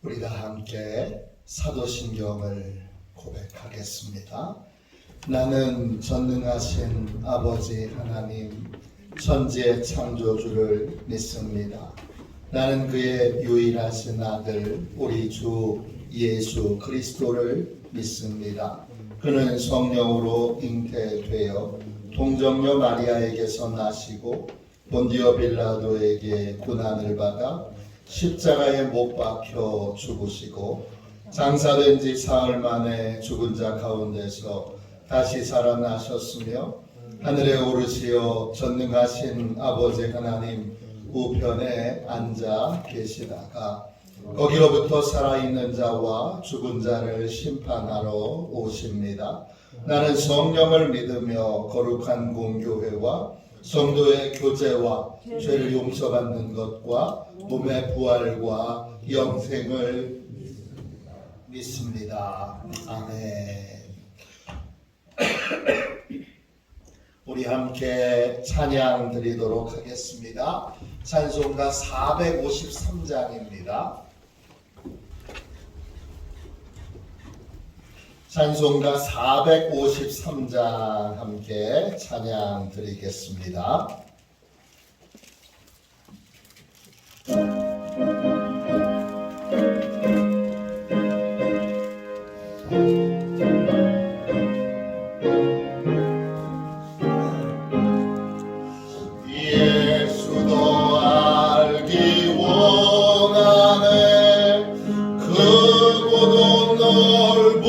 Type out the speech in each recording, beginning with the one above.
우리가 함께 사도신경을 고백하겠습니다. 나는 전능하신 아버지 하나님 천지의 창조주를 믿습니다. 나는 그의 유일하신 아들 우리 주 예수 그리스도를 믿습니다. 그는 성령으로 잉태되어 동정녀 마리아에게서 나시고 본디오 빌라도에게 고난을 받아 십자가에 못 박혀 죽으시고 장사된 지 사흘 만에 죽은 자 가운데서 다시 살아나셨으며 하늘에 오르시어 전능하신 아버지 하나님 우편에 앉아 계시다가 거기로부터 살아있는 자와 죽은 자를 심판하러 오십니다. 나는 성령을 믿으며 거룩한 공교회와 성도의 교제와 죄를 용서받는 것과 몸의 부활과 영생을 믿습니다. 아멘. 우리 함께 찬양 드리도록 하겠습니다. 찬송가 453장입니다. 찬송가 453장 함께 찬양 드리겠습니다. 예수도 알기 원하네 크고도 넓은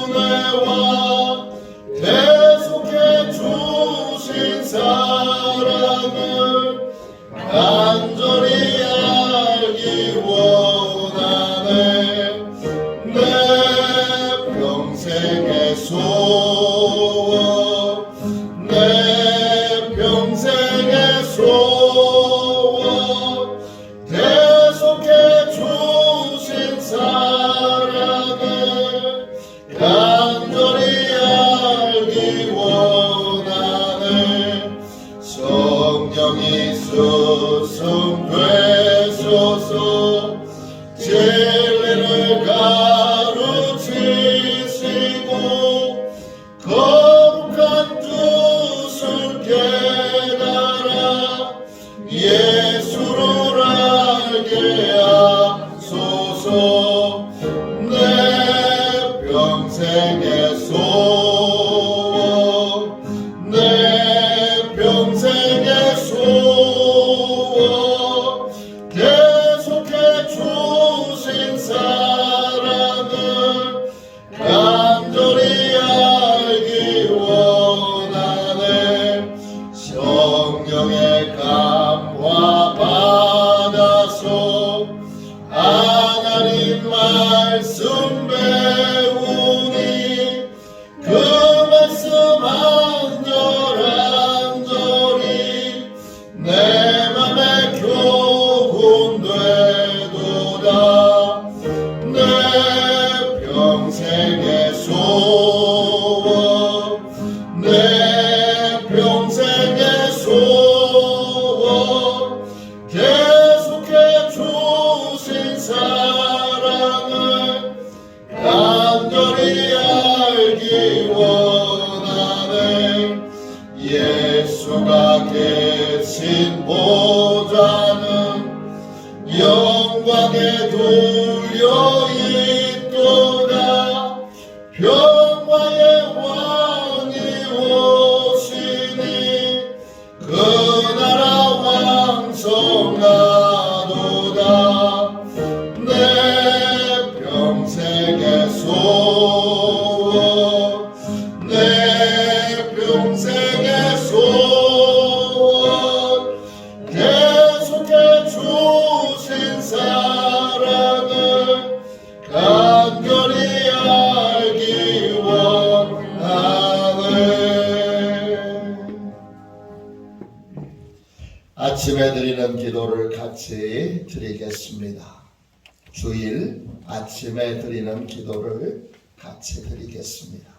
은혜와 계속해 주신 사랑을 간절히 알기 원하네 내 평생의 소원 내 평생의 소원 계속해 주신 사랑을 간절히 알기 원하네 성령이 스승되소서 진리를 가르치시고 거룩한 뜻을 깨달아 예수를 알게 하소서 내 평생의 소원 내 평생의 소원 계속해 주신 사랑을 간절히 알기 원하네 성령의 감화 받아서 하나님 말씀 배우니 그 말씀 한 절 한 절이 내 맘에 교훈 되도다 내 평생의 소원 내 평생의 소원 계속해 주신 사랑을 간절히 알기 원하네 예수가 계신 보좌는 영광에 둘려 있도다 평화의 왕이 오시니 그 나라 왕성하도다 내 평생의 소원 내 평생의 소원 계속해 주신 사랑을 간절히 알기 원하네. 아침에 드리는 기도를 같이 드리겠습니다. 주일 아침에 드리는 기도를 같이 드리겠습니다.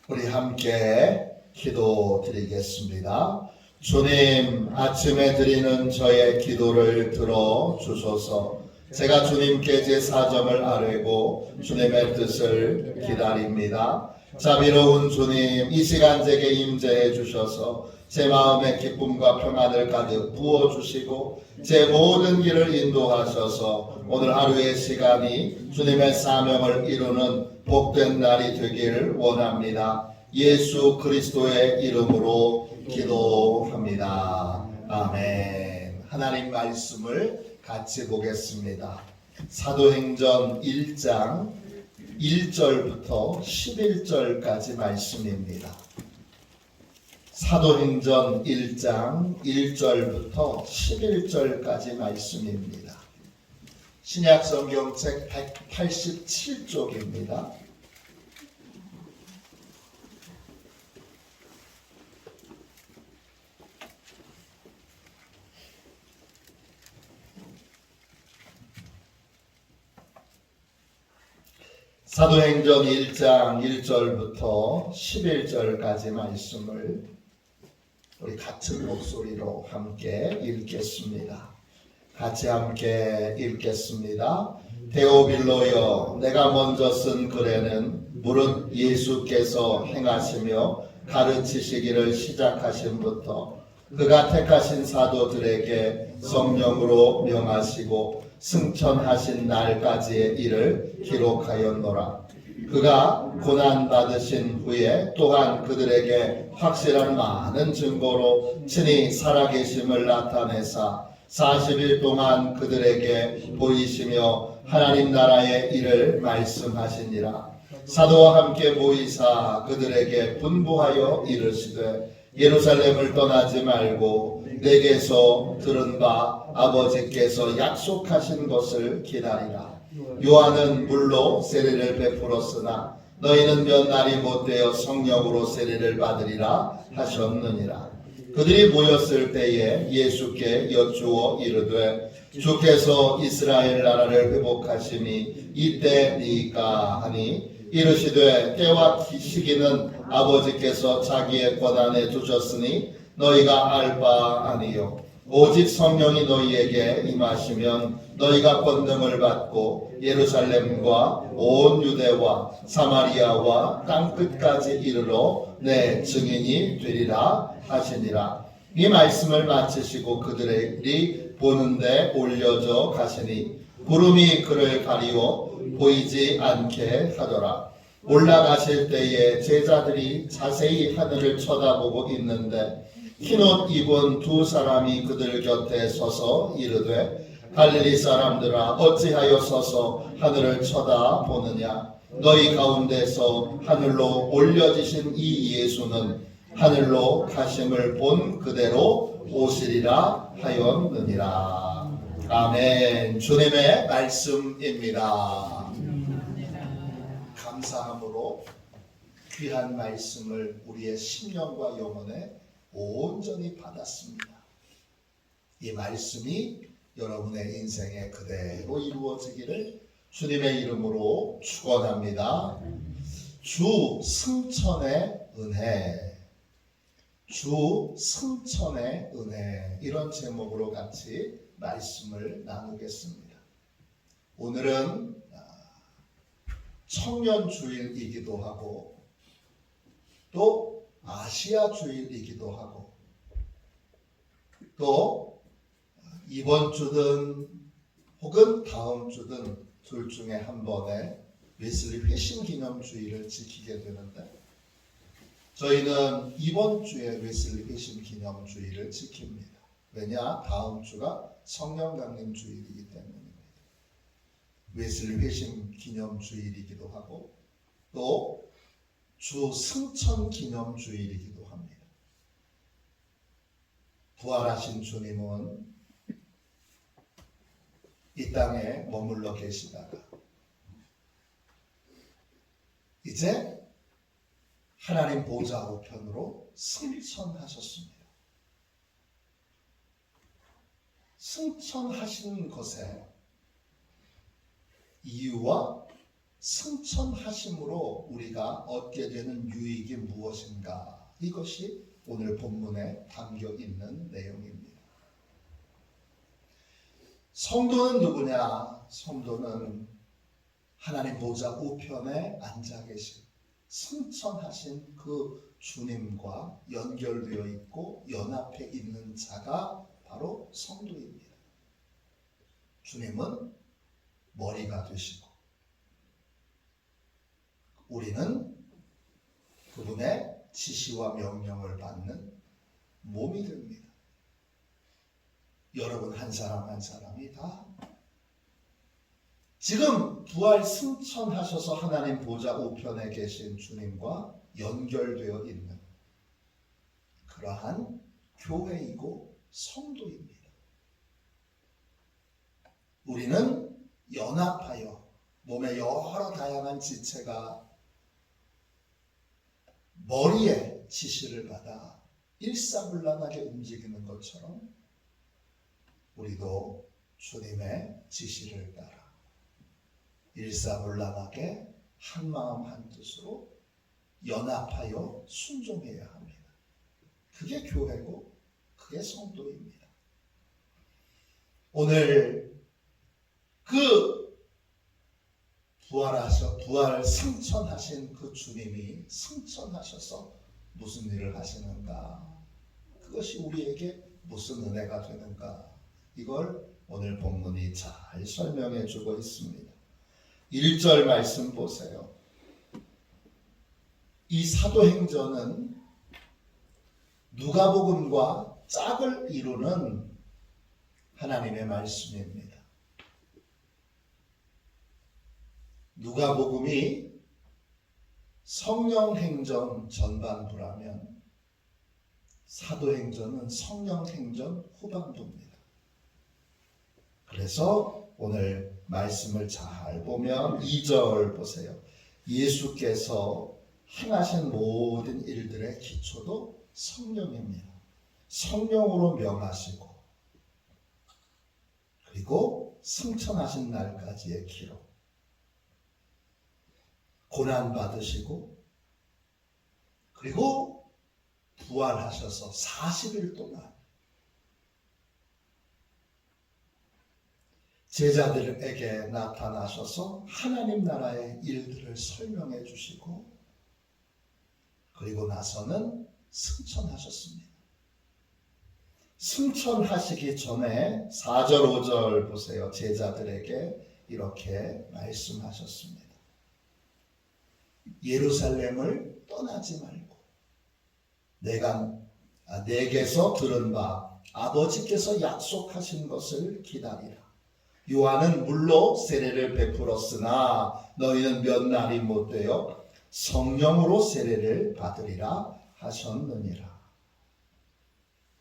우리 함께 기도 드리겠습니다. 주님, 아침에 드리는 저의 기도를 들어주소서. 제가 주님께 제 사정을 아뢰고 주님의 뜻을 기다립니다. 자비로운 주님, 이 시간 제게 임재해 주셔서 제 마음의 기쁨과 평안을 가득 부어주시고 제 모든 길을 인도하셔서 오늘 하루의 시간이 주님의 사명을 이루는 복된 날이 되기를 원합니다. 예수 그리스도의 이름으로 기도합니다. 아멘. 하나님 말씀을 같이 보겠습니다. 사도행전 1장 1절부터 11절까지 말씀입니다. 사도행전 1장 1절부터 11절까지 말씀입니다. 신약성경책 187쪽입니다. 사도행전 1장 1절부터 11절까지 말씀을 우리 같은 목소리로 함께 읽겠습니다. 같이 함께 읽겠습니다. 데오빌로여, 내가 먼저 쓴 글에는 무릇 예수께서 행하시며 가르치시기를 시작하신부터 그가 택하신 사도들에게 성령으로 명하시고 승천하신 날까지의 일을 기록하였노라. 그가 고난받으신 후에 또한 그들에게 확실한 많은 증거로 친히 살아계심을 나타내사 40일 동안 그들에게 보이시며 하나님 나라의 일을 말씀하시니라. 사도와 함께 모이사 그들에게 분부하여 이르시되 예루살렘을 떠나지 말고 내게서 들은 바 아버지께서 약속하신 것을 기다리라. 요한은 물로 세례를 베풀었으나 너희는 몇 날이 못되어 성령으로 세례를 받으리라 하셨느니라. 그들이 모였을 때에 예수께 여쭈어 이르되 주께서 이스라엘 나라를 회복하심이 이때니까 하니 이르시되 때와 시기는 아버지께서 자기의 권한에 두셨으니 너희가 알 바 아니요 오직 성령이 너희에게 임하시면 너희가 권능을 받고 예루살렘과 온 유대와 사마리아와 땅끝까지 이르러 내 증인이 되리라 하시니라. 이 말씀을 마치시고 그들이 보는데 올려져 가시니 구름이 그를 가리워 보이지 않게 하더라. 올라가실 때에 제자들이 자세히 하늘을 쳐다보고 있는데 흰옷 입은 두 사람이 그들 곁에 서서 이르되 갈릴리 사람들아 어찌하여 서서 하늘을 쳐다보느냐. 너희 가운데서 하늘로 올려지신 이 예수는 하늘로 가심을 본 그대로 오시리라 하였느니라. 아멘. 주님의 말씀입니다. 감사함으로 귀한 말씀을 우리의 심령과 영혼에 온전히 받았습니다. 이 말씀이 여러분의 인생에 그대로 이루어지기를 주님의 이름으로 축원합니다. 주 승천의 은혜, 주 승천의 은혜, 이런 제목으로 같이 말씀을 나누겠습니다. 오늘은 청년주일이기도 하고 또 아시아 주일이기도 하고 또 이번 주든 혹은 다음 주든 둘 중에 한 번에 웨슬리 회심 기념 주일을 지키게 되는데 저희는 이번 주에 웨슬리 회심 기념 주일을 지킵니다. 왜냐? 다음 주가 성령 강림 주일이기 때문입니다. 웨슬리 회심 기념 주일이기도 하고 또 주 승천 기념 주일이기도 합니다. 부활하신 주님은 이 땅에 머물러 계시다가 이제 하나님 보좌 우편으로 승천하셨습니다. 승천하신 것에 이유와 승천하심으로 우리가 얻게 되는 유익이 무엇인가, 이것이 오늘 본문에 담겨 있는 내용입니다. 성도는 누구냐? 성도는 하나님 보좌 우편에 앉아 계신 승천하신 그 주님과 연결되어 있고 연합해 있는 자가 바로 성도입니다. 주님은 머리가 되시고 우리는 그분의 지시와 명령을 받는 몸이 됩니다. 여러분 한 사람 한 사람이 다 지금 부활 승천하셔서 하나님 보좌 우편에 계신 주님과 연결되어 있는 그러한 교회이고 성도입니다. 우리는 연합하여 몸의 여러 다양한 지체가 머리에 지시를 받아 일사불란하게 움직이는 것처럼 우리도 주님의 지시를 따라 일사불란하게 한마음 한뜻으로 연합하여 순종해야 합니다. 그게 교회고 그게 성도입니다. 오늘 그 부활 승천하신 그 주님이 승천하셔서 무슨 일을 하시는가? 그것이 우리에게 무슨 은혜가 되는가? 이걸 오늘 본문이 잘 설명해 주고 있습니다. 1절 말씀 보세요. 이 사도행전은 누가복음과 짝을 이루는 하나님의 말씀입니다. 누가복음이 성령행전 전반부라면 사도행전은 성령행전 후반부입니다. 그래서 오늘 말씀을 잘 보면 2절 보세요. 예수께서 행하신 모든 일들의 기초도 성령입니다. 성령으로 명하시고 그리고 승천하신 날까지의 기록 고난 받으시고 그리고 부활하셔서 40일 동안 제자들에게 나타나셔서 하나님 나라의 일들을 설명해 주시고 그리고 나서는 승천하셨습니다. 승천하시기 전에 4절 5절 보세요. 제자들에게 이렇게 말씀하셨습니다. 예루살렘을 떠나지 말고 내게서 들은 바 아버지께서 약속하신 것을 기다리라. 요한은 물로 세례를 베풀었으나 너희는 몇 날이 못되어 성령으로 세례를 받으리라 하셨느니라.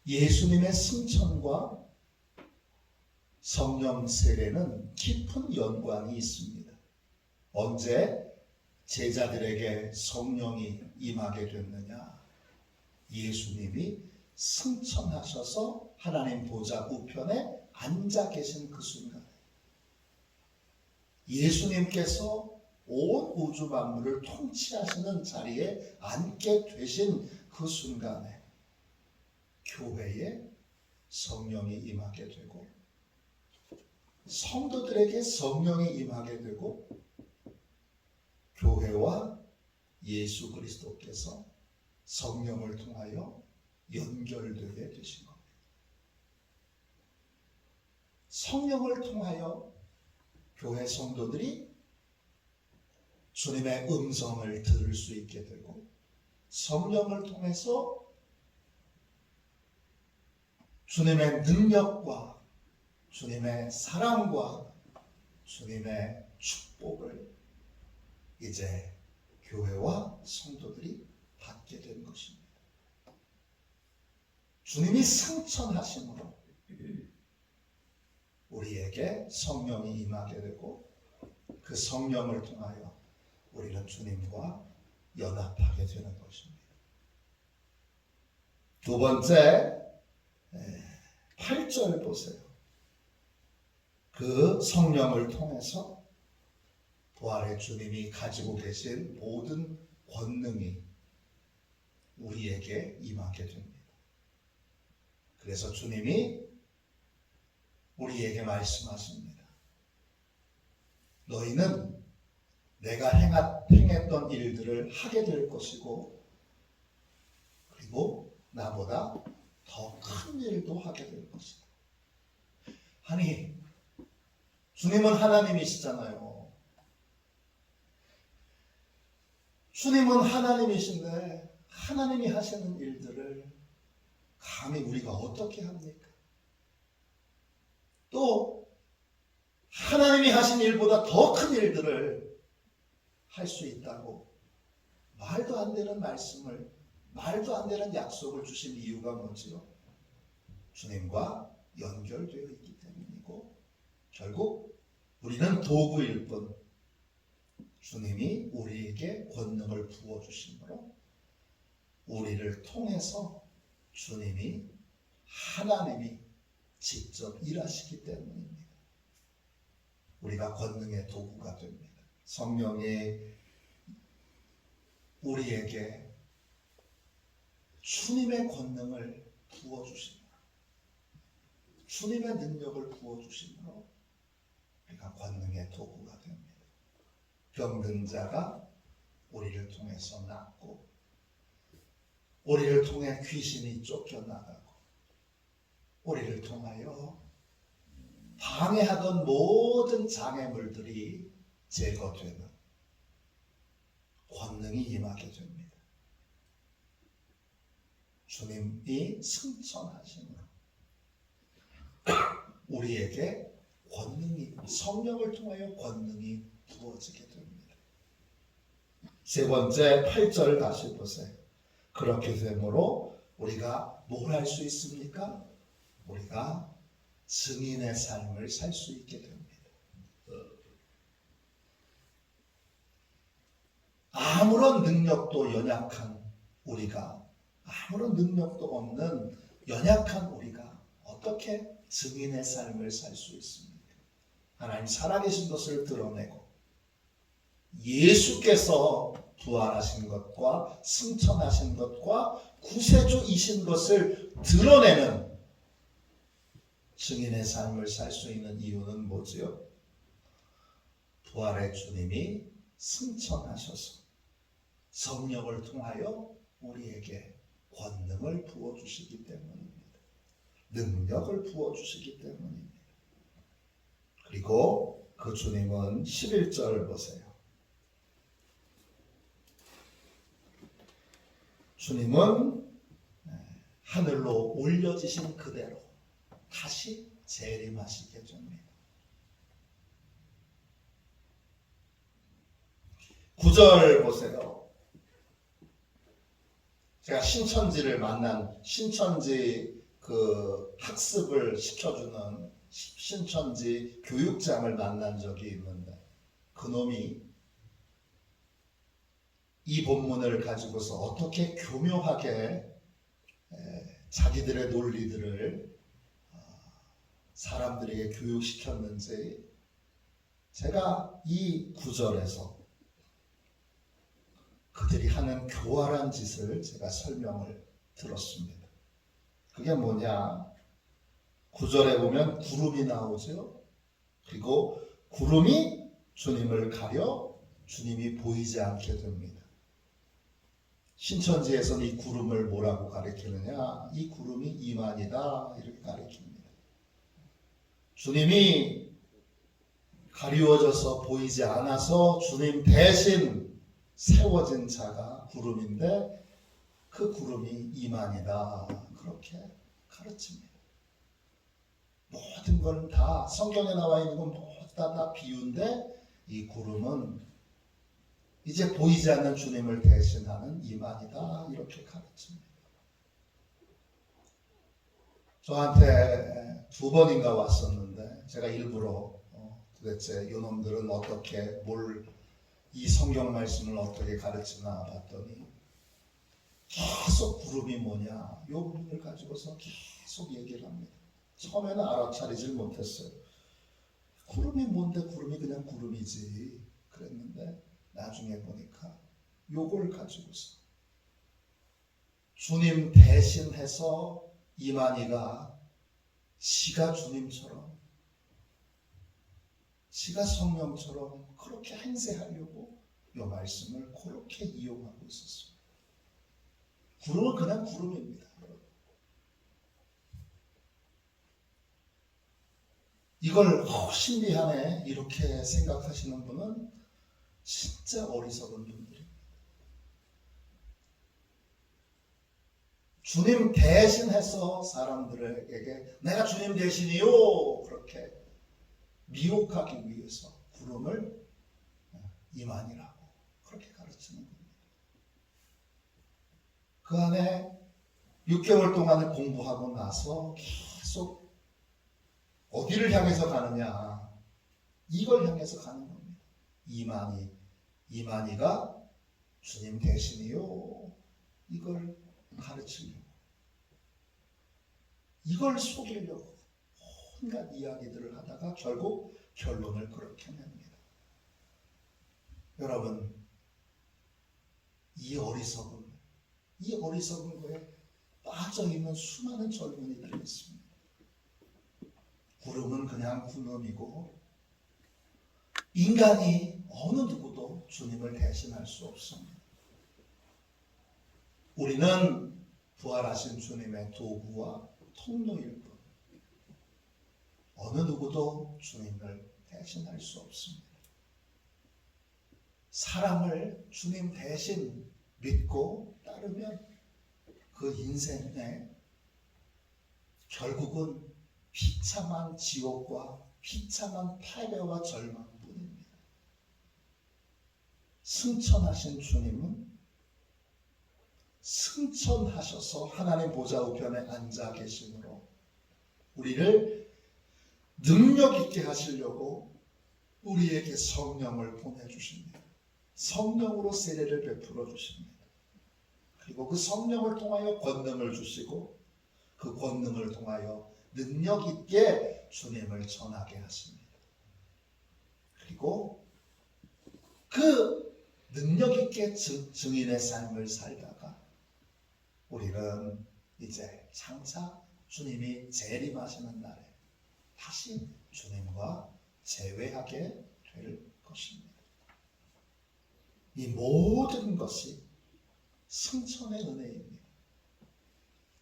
예수님의 승천과 성령 세례는 깊은 연관이 있습니다. 언제 제자들에게 성령이 임하게 됐느냐? 예수님이 승천하셔서 하나님 보좌 우편에 앉아 계신 그 순간 예수님께서 온 우주 만물을 통치하시는 자리에 앉게 되신 그 순간에 교회에 성령이 임하게 되고 성도들에게 성령이 임하게 되고 교회와 예수 그리스도께서 성령을 통하여 연결되게 되신 겁니다. 성령을 통하여 교회 성도들이 주님의 음성을 들을 수 있게 되고 성령을 통해서 주님의 능력과 주님의 사랑과 주님의 축복을 이제 교회와 성도들이 받게 된 것입니다. 주님이 승천하심으로 우리에게 성령이 임하게 되고 그 성령을 통하여 우리는 주님과 연합하게 되는 것입니다. 두 번째 8절 보세요. 그 성령을 통해서 부활의 주님이 가지고 계신 모든 권능이 우리에게 임하게 됩니다. 그래서 주님이 우리에게 말씀하십니다. 너희는 내가 행했던 일들을 하게 될 것이고, 그리고 나보다 더 큰 일도 하게 될 것이다. 아니, 주님은 하나님이시잖아요. 주님은 하나님이신데 하나님이 하시는 일들을 감히 우리가 어떻게 합니까? 또 하나님이 하신 일보다 더 큰 일들을 할 수 있다고 말도 안 되는 말씀을, 말도 안 되는 약속을 주신 이유가 뭐지요? 주님과 연결되어 있기 때문이고, 결국 우리는 도구일 뿐 주님이 우리에게 권능을 부어주심으로 우리를 통해서 주님이, 하나님이 직접 일하시기 때문입니다. 우리가 권능의 도구가 됩니다. 성령이 우리에게 주님의 권능을 부어주심으로, 주님의 능력을 부어주심으로 우리가 권능의 도구가 됩니다. 병든 자가 우리를 통해서 낫고, 우리를 통해 귀신이 쫓겨나가고, 우리를 통하여 방해하던 모든 장애물들이 제거되는 권능이 임하게 됩니다. 주님이 승천하심으로 우리에게 권능이, 성령을 통하여 권능이 부어지게 됩니다. 세 번째 8절 다시 보세요. 그렇게 되므로 우리가 뭘 할 수 있습니까? 우리가 증인의 삶을 살 수 있게 됩니다. 아무런 능력도 연약한 우리가, 아무런 능력도 없는 연약한 우리가 어떻게 증인의 삶을 살 수 있습니까? 하나님 살아계신 것을 드러내고, 예수께서 부활하신 것과 승천하신 것과 구세주이신 것을 드러내는 증인의 삶을 살 수 있는 이유는 뭐지요? 부활의 주님이 승천하셔서 성령을 통하여 우리에게 권능을 부어주시기 때문입니다. 능력을 부어주시기 때문입니다. 그리고 그 주님은 11절 보세요. 주님은 하늘로 올려지신 그대로 다시 재림하시게 됩니다. 9절 보세요. 제가 신천지를 만난, 신천지 그 학습을 시켜주는 신천지 교육장을 만난 적이 있는데, 그놈이 이 본문을 가지고서 어떻게 교묘하게 자기들의 논리들을 사람들에게 교육시켰는지, 제가 이 구절에서 그들이 하는 교활한 짓을 제가 설명을 들었습니다. 그게 뭐냐? 9절에 보면 구름이 나오죠. 그리고 구름이 주님을 가려 주님이 보이지 않게 됩니다. 신천지에서는 이 구름을 뭐라고 가리키느냐? 이 구름이 이만이다, 이렇게 가리킵니다. 주님이 가리워져서 보이지 않아서 주님 대신 세워진 자가 구름인데, 그 구름이 이만이다, 그렇게 가르칩니다. 모든 건 다 성경에 나와 있는 건 모두 다 비유인데, 이 구름은 이제 보이지 않는 주님을 대신하는 이만이다, 이렇게 가르칩니다. 저한테 2번인가 왔었는데, 제가 일부러 도대체 이놈들은 어떻게 이 성경 말씀을 어떻게 가르치나 봤더니 계속 구름이 뭐냐, 이 부분을 가지고서 계속 얘기를 합니다. 처음에는 알아차리질 못했어요. 구름이 뭔데, 구름이 그냥 구름이지 그랬는데, 나중에 보니까 요걸 가지고서 주님 대신해서 이만희가 지가 주님처럼, 지가 성령처럼 그렇게 행세하려고 이 말씀을 그렇게 이용하고 있었습니다. 구름은 그냥 구름입니다. 이걸 신비하네 이렇게 생각하시는 분은 진짜 어리석은 분들입니다. 주님 대신해서 사람들에게 내가 주님 대신이요 그렇게 미혹하기 위해서 구름을 이만이라고 그렇게 가르치는 겁니다. 그 안에 6개월 동안을 공부하고 나서 계속 어디를 향해서 가느냐, 이걸 향해서 가는 겁니다. 이만희가 주님 대신이요 이걸 가르치려고, 이걸 속이려고 온갖 이야기들을 하다가 결국 결론을 그렇게 냅니다. 여러분, 이 어리석은 거에 빠져있는 수많은 젊은이들이 있습니다. 구름은 그냥 구름이고 인간이 어느 누구도 주님을 대신할 수 없습니다. 우리는 부활하신 주님의 도구와 통로일 뿐, 어느 누구도 주님을 대신할 수 없습니다. 사랑을 주님 대신 믿고 따르면 그 인생에 결국은 비참한 지옥과 비참한 패배와 절망뿐입니다. 승천하신 주님은 승천하셔서 하나님 보좌 우편에 앉아 계심으로 우리를 능력 있게 하시려고 우리에게 성령을 보내주십니다. 성령으로 세례를 베풀어 주십니다. 그리고 그 성령을 통하여 권능을 주시고 그 권능을 통하여 능력 있게 주님을 전하게 하십니다. 그리고 그 능력 있게 증인의 삶을 살다가 우리는 이제 장차 주님이 재림하시는 날에 다시 주님과 재회하게 될 것입니다. 이 모든 것이 승천의 은혜입니다.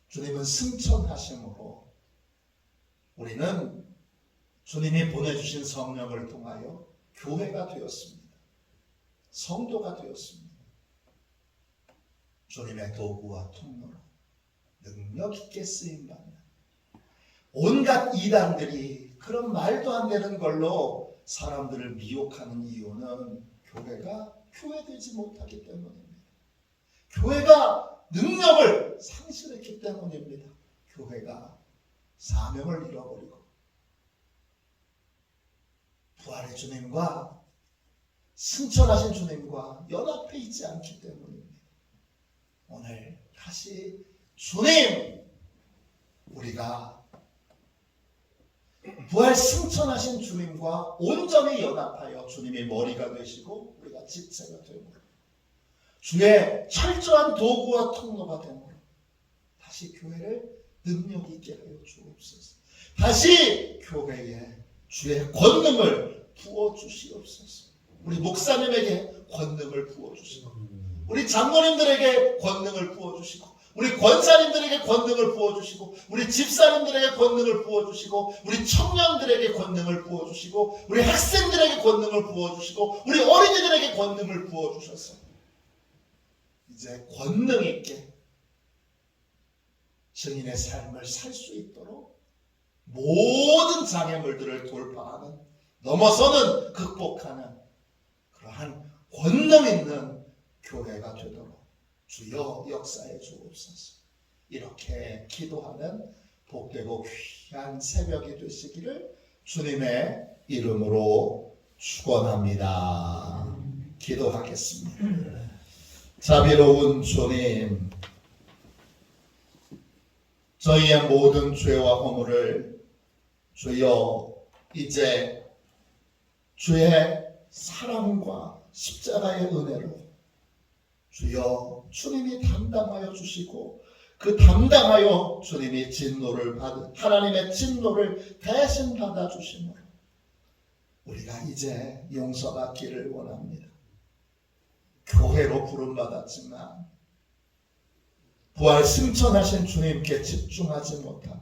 주님은 승천하심으로 우리는 주님이 보내주신 성령을 통하여 교회가 되었습니다. 성도가 되었습니다. 주님의 도구와 통로로 능력 있게 쓰임받는, 온갖 이단들이 그런 말도 안 되는 걸로 사람들을 미혹하는 이유는 교회가 교회되지 못하기 때문입니다. 교회가 능력을 상실했기 때문입니다. 교회가 사명을 잃어버리고 부활의 주님과 승천하신 주님과 연합해 있지 않기 때문입니다. 오늘 다시 주님, 우리가 부활 승천하신 주님과 온전히 연합하여 주님이 머리가 되시고 우리가 지체가 되므로 주의 철저한 도구와 통로가 되므로 다시 교회를 능력 있게 하여 주옵소서. 다시 교회에 주의 권능을 부어주시옵소서. 우리 목사님에게 권능을 부어주시고 우리 장로님들에게 권능을 부어주시고 우리 권사님들에게 권능을 부어주시고 우리 집사님들에게 권능을 부어주시고 우리 청년들에게 권능을 부어주시고 우리 학생들에게 권능을 부어주시고 우리 어린이들에게 권능을 부어주셔서 이제 권능 있게 증인의 삶을 살 수 있도록 모든 장애물들을 돌파하는, 넘어서는, 극복하는 그러한 권능 있는 교회가 되도록 주여 역사해 주옵소서. 이렇게 기도하는 복되고 귀한 새벽이 되시기를 주님의 이름으로 축원합니다. 기도하겠습니다. 자비로운 주님, 저희의 모든 죄와 허물을 주여 이제 주의 사랑과 십자가의 은혜로 주여 주님이 담당하여 주시고 그 담당하여 주님이 하나님의 진노를 대신 받아주심으로 우리가 이제 용서받기를 원합니다. 교회로 부름받았지만 부활 승천하신 주님께 집중하지 못하고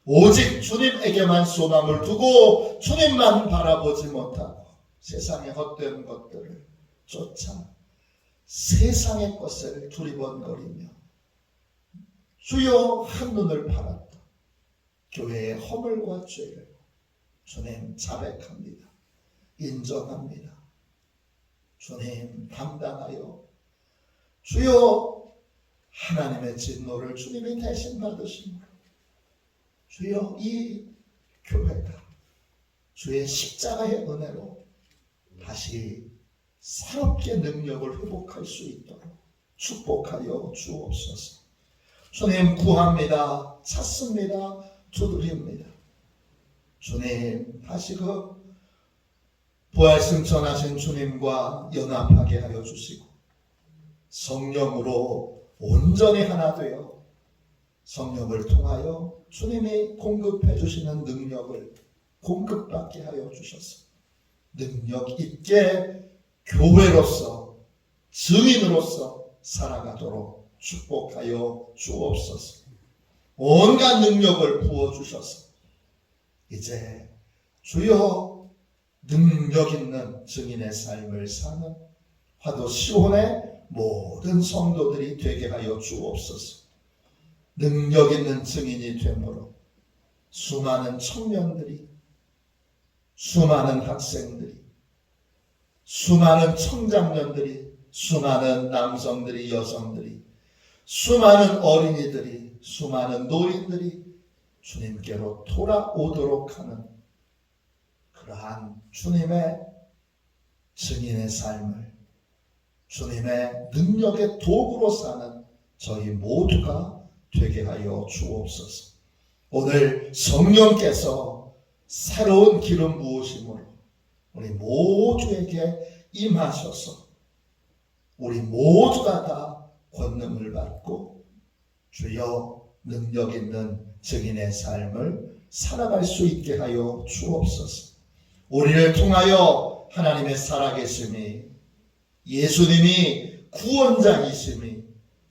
오직 주님에게만 소망을 두고 주님만 바라보지 못하고 세상의 헛된 것들을 쫓아 세상의 것을 두리번거리며 주여 한눈을 팔았다. 교회의 허물과 죄를 주님 자백합니다. 인정합니다. 주님 담당하여 주여 하나님의 진노를 주님이 대신 받으심으로 주여 이 교회가 주의 십자가의 은혜로 다시 새롭게 능력을 회복할 수 있도록 축복하여 주옵소서. 주님 구합니다. 찾습니다. 두드립니다. 주님 다시 그 부활승천하신 주님과 연합하게 하여 주시고 성령으로 온전히 하나 되어 성령을 통하여 주님이 공급해 주시는 능력을 공급받게 하여 주셔서 능력 있게 교회로서 증인으로서 살아가도록 축복하여 주옵소서. 온갖 능력을 부어주셔서 이제 주여 능력 있는 증인의 삶을 사는 화도 시온의 모든 성도들이 되게 하여 주옵소서. 능력 있는 증인이 되므로 수많은 청년들이, 수많은 학생들이, 수많은 청장년들이, 수많은 남성들이, 여성들이, 수많은 어린이들이, 수많은 노인들이 주님께로 돌아오도록 하는 그러한 주님의 증인의 삶을 주님의 능력의 도구로 사는 저희 모두가 되게 하여 주옵소서. 오늘 성령께서 새로운 기름 부으심으로 우리 모두에게 임하셔서 우리 모두가 다 권능을 받고 주여 능력 있는 증인의 삶을 살아갈 수 있게 하여 주옵소서. 우리를 통하여 하나님의 살아계심이, 예수님이 구원자이심이,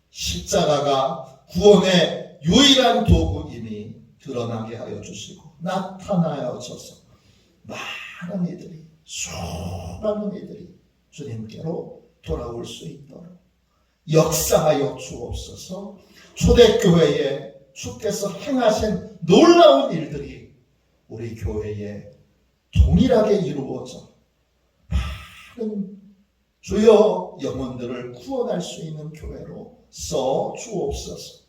십자가가 구원의 유일한 도구임이 드러나게 하여 주시고 나타나셔서 많은 이들이, 수많은 이들이 주님께로 돌아올 수 있도록 역사하여 주옵소서. 초대교회에 주께서 행하신 놀라운 일들이 우리 교회에 동일하게 이루어져 많은 주여 영혼들을 구원할 수 있는 교회로 써 주옵소서.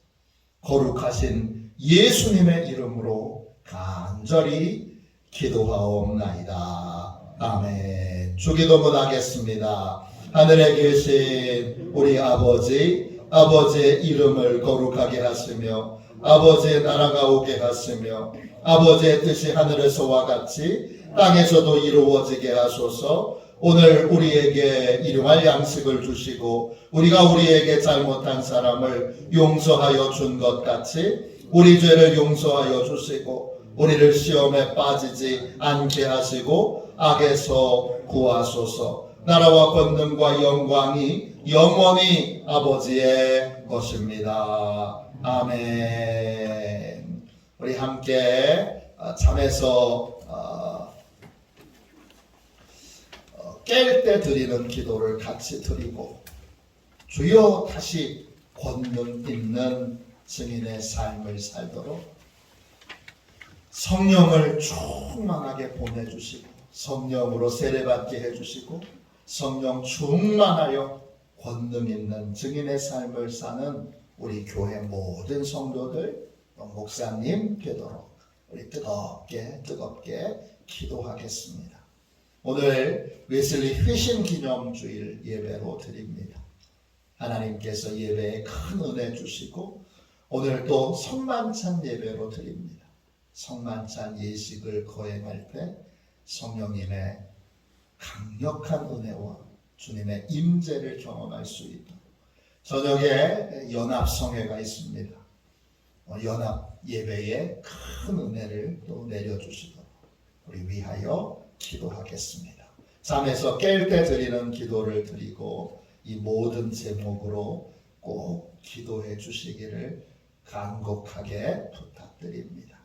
거룩하신 예수님의 이름으로 간절히 기도하옵나이다. 아멘. 주기도문 하겠습니다. 하늘에 계신 우리 아버지, 아버지의 이름을 거룩하게 하시며 아버지의 나라가 오게 하시며 아버지의 뜻이 하늘에서와 같이 땅에서도 이루어지게 하소서. 오늘 우리에게 일용할 양식을 주시고 우리가 우리에게 잘못한 사람을 용서하여 준 것 같이 우리 죄를 용서하여 주시고 우리를 시험에 빠지지 않게 하시고 악에서 구하소서. 나라와 권능과 영광이 영원히 아버지의 것입니다. 아멘. 우리 함께 잠에서 깰 때 드리는 기도를 같이 드리고 주여 다시 권능 있는 증인의 삶을 살도록 성령을 충만하게 보내주시고 성령으로 세례받게 해주시고 성령 충만하여 권능 있는 증인의 삶을 사는 우리 교회 모든 성도들 목사님 되도록 우리 뜨겁게 기도하겠습니다. 오늘 웨슬리 회심 기념주일 예배로 드립니다. 하나님께서 예배에 큰 은혜 주시고 오늘 또 성만찬 예배로 드립니다. 성만찬 예식을 거행할 때 성령님의 강력한 은혜와 주님의 임재를 경험할 수 있도록 저녁에 연합성회가 있습니다. 연합 예배에 큰 은혜를 또 내려주시도록 우리 위하여 기도하겠습니다. 잠에서 깰 때 드리는 기도를 드리고 이 모든 제목으로 꼭 기도해 주시기를 간곡하게 부탁드립니다.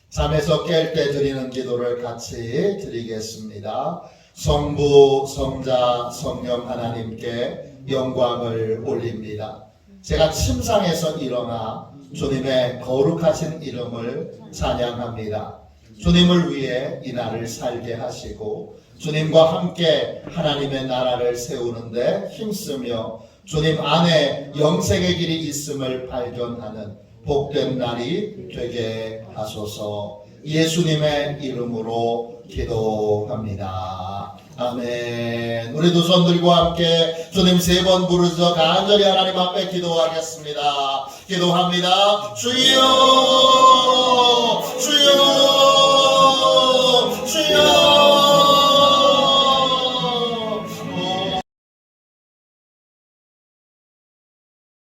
잠에서 깰 때 드리는 기도를 같이 드리겠습니다. 성부, 성자, 성령 하나님께 영광을 올립니다. 제가 침상에서 일어나 주님의 거룩하신 이름을 찬양합니다. 주님을 위해 이 날을 살게 하시고 주님과 함께 하나님의 나라를 세우는데 힘쓰며 주님 안에 영생의 길이 있음을 발견하는 복된 날이 되게 하소서. 예수님의 이름으로 기도합니다. 아멘. 우리 두 손 들고 함께 주님 3번 부르짖어 간절히 하나님 앞에 기도하겠습니다. 기도합니다. 주여